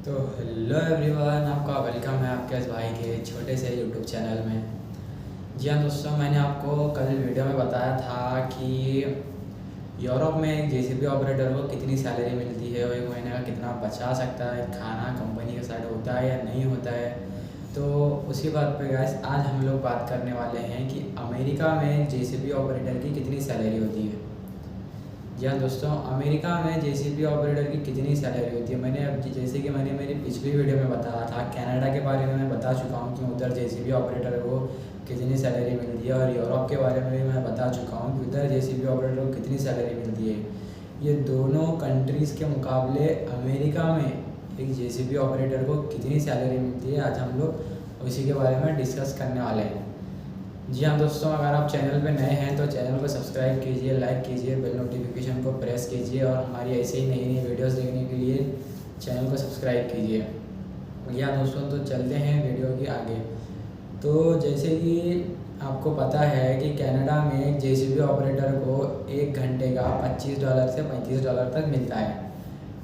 तो hello everyone, आपका welcome है आपके इस भाई के छोटे से यूट्यूब चैनल में। जी हाँ दोस्तों, मैंने आपको कल वीडियो में बताया था कि यूरोप में एक जेसीबी ऑपरेटर को कितनी सैलरी मिलती है और एक महीने का कितना बचा सकता है, खाना कंपनी के साइड होता है या नहीं होता है। तो उसी बात पे गाइस आज हम लोग बात करने वाले हैं कि अमेरिका में जेसीबी ऑपरेटर की कितनी सैलरी होती है। जी हाँ दोस्तों, अमेरिका में जेसीबी ऑपरेटर की कितनी सैलरी होती है, मैंने अब जैसे कि मैंने मेरी पिछली वीडियो में बताया था, कनाडा के बारे में मैं बता चुका हूँ कि उधर जेसीबी ऑपरेटर को कितनी सैलरी मिलती है, और यूरोप के बारे में भी मैं बता चुका हूँ कि उधर जेसीबी ऑपरेटर को कितनी सैलरी मिलती है। ये दोनों कंट्रीज़ के मुकाबले अमेरिका में एक जेसीबी ऑपरेटर को कितनी सैलरी मिलती है, आज हम लोग उसी के बारे में डिस्कस करने वाले हैं। जी हाँ दोस्तों, अगर आप चैनल पे नए हैं तो चैनल को सब्सक्राइब कीजिए, लाइक कीजिए, बेल नोटिफिकेशन को प्रेस कीजिए और हमारी ऐसे ही नई नई वीडियोस देखने के लिए चैनल को सब्सक्राइब कीजिए। जी हाँ दोस्तों, तो चलते हैं वीडियो के आगे। तो जैसे कि आपको पता है कि कनाडा में जेसीबी ऑपरेटर को 1 घंटे का $25 से $35 तक मिलता है,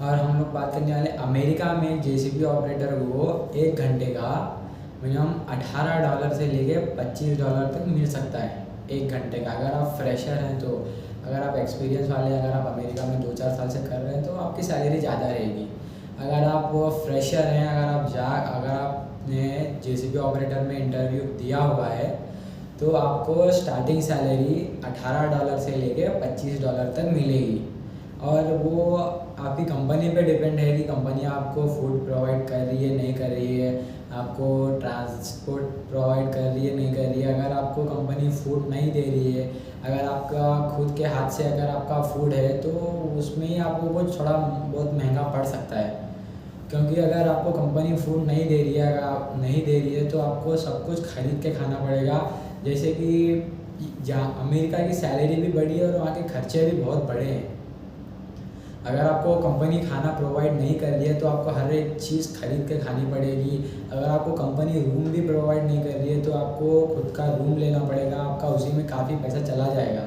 और हम लोग बात करने वाले अमेरिका में जेसीबी ऑपरेटर को 1 घंटे का मिनिमम $18 से लेके $25 तक मिल सकता है 1 घंटे का। अगर आप फ्रेशर हैं तो, अगर आप एक्सपीरियंस वाले, अगर आप अमेरिका में 2-4 साल से कर रहे हैं तो आपकी सैलरी ज़्यादा रहेगी। अगर आप फ्रेशर हैं, अगर आपने जेसीबी ऑपरेटर में इंटरव्यू दिया हुआ है तो आपको स्टार्टिंग सैलरी $18 से लेके $25 तक मिलेगी, और वो आपकी कंपनी पे डिपेंड है कि कंपनी आपको फूड प्रोवाइड कर रही है नहीं कर रही है, आपको ट्रांसपोर्ट प्रोवाइड कर रही है नहीं कर रही है। अगर आपको कंपनी फूड नहीं दे रही है, अगर आपका खुद के हाथ से अगर आपका फूड है तो उसमें ही आपको कुछ थोड़ा बहुत महंगा पड़ सकता है, क्योंकि अगर आपको कंपनी फूड नहीं दे रही है, अगर आप नहीं दे रही है तो आपको सब कुछ खरीद के खाना पड़ेगा। जैसे कि जहाँ अमेरिका की सैलरी भी बड़ी है और वहाँ के खर्चे भी बहुत बड़े हैं। अगर आपको कंपनी खाना प्रोवाइड नहीं कर रही है तो आपको हर एक चीज़ खरीद के खानी पड़ेगी। अगर आपको कंपनी रूम भी प्रोवाइड नहीं कर रही है तो आपको खुद का रूम लेना पड़ेगा, आपका उसी में काफ़ी पैसा चला जाएगा।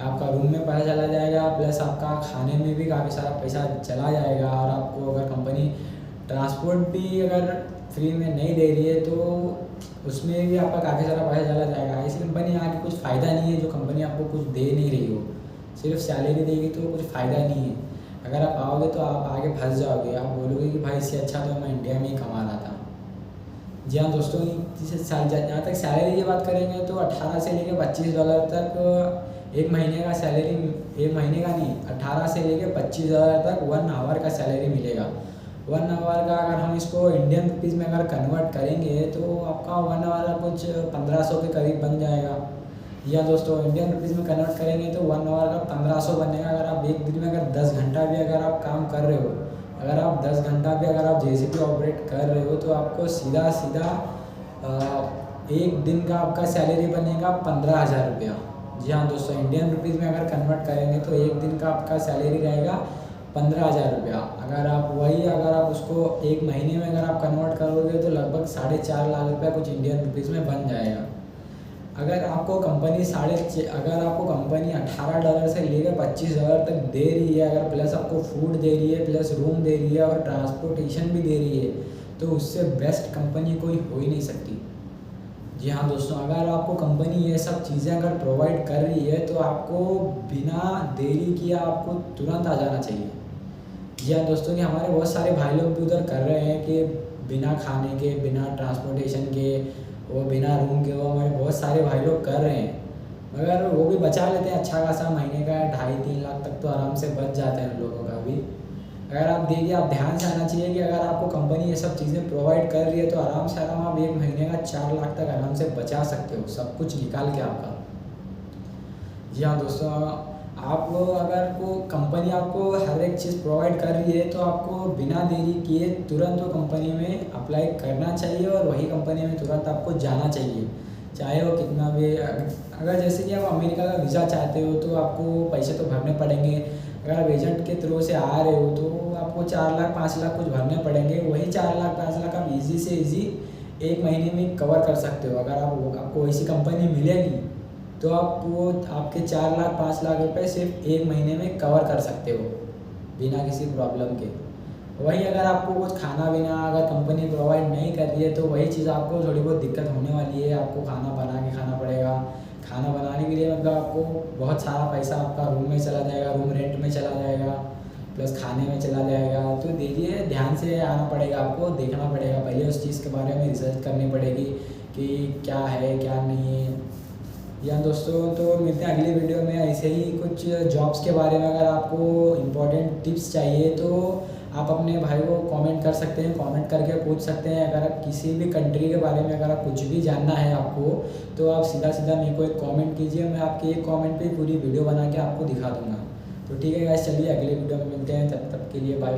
आपका रूम में पैसा चला जाएगा, प्लस आपका खाने में भी काफ़ी सारा पैसा चला जाएगा। और आपको अगर कंपनी ट्रांसपोर्ट भी अगर फ्री में नहीं दे रही है तो उसमें भी आपका काफ़ी सारा पैसा चला जाएगा। ऐसी कंपनी आके कुछ फ़ायदा नहीं है जो कंपनी आपको कुछ दे नहीं रही हो, सिर्फ सैलरी देगी तो कुछ फ़ायदा नहीं है। अगर आप आओगे तो आप आगे फंस जाओगे, आप बोलोगे कि भाई इससे अच्छा तो मैं इंडिया में ही कमा रहा था। जी हाँ दोस्तों, जहाँ तक सैलरी की बात करेंगे तो 18 से लेकर $25 तक एक महीने का सैलरी, एक महीने का नहीं, 18 से लेकर $25 तक 1 आवर का सैलरी मिलेगा। 1 आवर का अगर हम इसको इंडियन रुपीज़ में अगर कन्वर्ट करेंगे तो आपका 1 आवर का कुछ 1500 के करीब बन जाएगा। या दोस्तों, इंडियन रुपीज़ में कन्वर्ट करेंगे तो 1 आवर का 1500 बनेगा। अगर आप एक दिन में अगर 10 घंटा भी अगर आप काम कर रहे हो, अगर आप 10 घंटा भी अगर आप जेसीबी ऑपरेट कर रहे हो तो आपको सीधा सीधा एक दिन का आपका सैलरी बनेगा 15,000 रुपया। जी हाँ दोस्तों, इंडियन रुपीज़ में अगर कन्वर्ट करेंगे तो एक दिन का आपका सैलरी रहेगा 15,000 रुपया। अगर आप उसको एक महीने में अगर आप कन्वर्ट करोगे तो लगभग 4.5 लाख रुपया कुछ इंडियन रुपीज़ में बन जाएगा। अगर आपको कंपनी $18 से लेकर $25 तक दे रही है, अगर प्लस आपको फूड दे रही है, प्लस रूम दे रही है और ट्रांसपोर्टेशन भी दे रही है, तो उससे बेस्ट कंपनी कोई हो ही नहीं सकती। जी हाँ दोस्तों, अगर आपको कंपनी ये सब चीज़ें अगर प्रोवाइड कर रही है तो आपको बिना देरी किए आपको तुरंत आ जाना चाहिए। जी हाँ दोस्तों, कि हमारे बहुत सारे भाई लोग भी उधर कर रहे हैं कि बिना खाने के, बिना ट्रांसपोर्टेशन के, वो बिना रूम के, वो हमारे बहुत सारे भाई लोग कर रहे हैं, मगर वो भी बचा लेते हैं अच्छा खासा, महीने का 2.5-3 लाख तक तो आराम से बच जाते हैं उन लोगों का भी। अगर आप देखिए, आप ध्यान से आना चाहिए कि अगर आपको कंपनी ये सब चीज़ें प्रोवाइड कर रही है तो आराम से आप एक महीने का 4 लाख तक आराम से बचा सकते हो, सब कुछ निकाल के आपका। जी हाँ दोस्तों, आप अगर को कंपनी आपको हर एक चीज़ प्रोवाइड कर रही है तो आपको बिना देरी किए तुरंत वो कंपनी में अप्लाई करना चाहिए और वही कंपनी में तुरंत आपको जाना चाहिए, चाहे वो कितना भी। अगर जैसे कि आप अमेरिका का वीज़ा चाहते हो तो आपको पैसे तो भरने पड़ेंगे। अगर आप एजेंट के थ्रू से आ रहे हो तो आपको 4 लाख 5 लाख कुछ भरने पड़ेंगे, वही 4 लाख 5 लाख आप ईज़ी से ईज़ी एक महीने में कवर कर सकते हो। अगर आपको ऐसी कंपनी मिलेगी तो आप वो आपके 4 लाख 5 लाख रुपए सिर्फ एक महीने में कवर कर सकते हो बिना किसी प्रॉब्लम के। वहीं अगर आपको कुछ खाना पीना अगर कंपनी प्रोवाइड नहीं कर रही है तो वही चीज़ आपको थोड़ी बहुत दिक्कत होने वाली है। आपको खाना बना के खाना पड़ेगा। खाना बनाने के लिए मतलब आपको बहुत सारा पैसा आपका रूम में चला जाएगा, रूम रेंट में चला जाएगा, प्लस खाने में चला जाएगा। तो देखिए ध्यान से आना पड़ेगा, आपको देखना पड़ेगा, पहले उस चीज़ के बारे में रिसर्च करनी पड़ेगी कि क्या है क्या नहीं है। या दोस्तों तो मिलते हैं अगली वीडियो में ऐसे ही कुछ जॉब्स के बारे में। अगर आपको इम्पोर्टेंट टिप्स चाहिए तो आप अपने भाई को कमेंट कर सकते हैं, कमेंट करके पूछ सकते हैं। अगर आप किसी भी कंट्री के बारे में अगर आप कुछ भी जानना है आपको तो आप सीधा सीधा मेरे को एक कमेंट कीजिए, मैं आपके एक कमेंट पे पूरी वीडियो बना के आपको दिखा दूँगा। तो ठीक है गाइस, चलिए अगले वीडियो में मिलते हैं, तब तक के लिए बाय।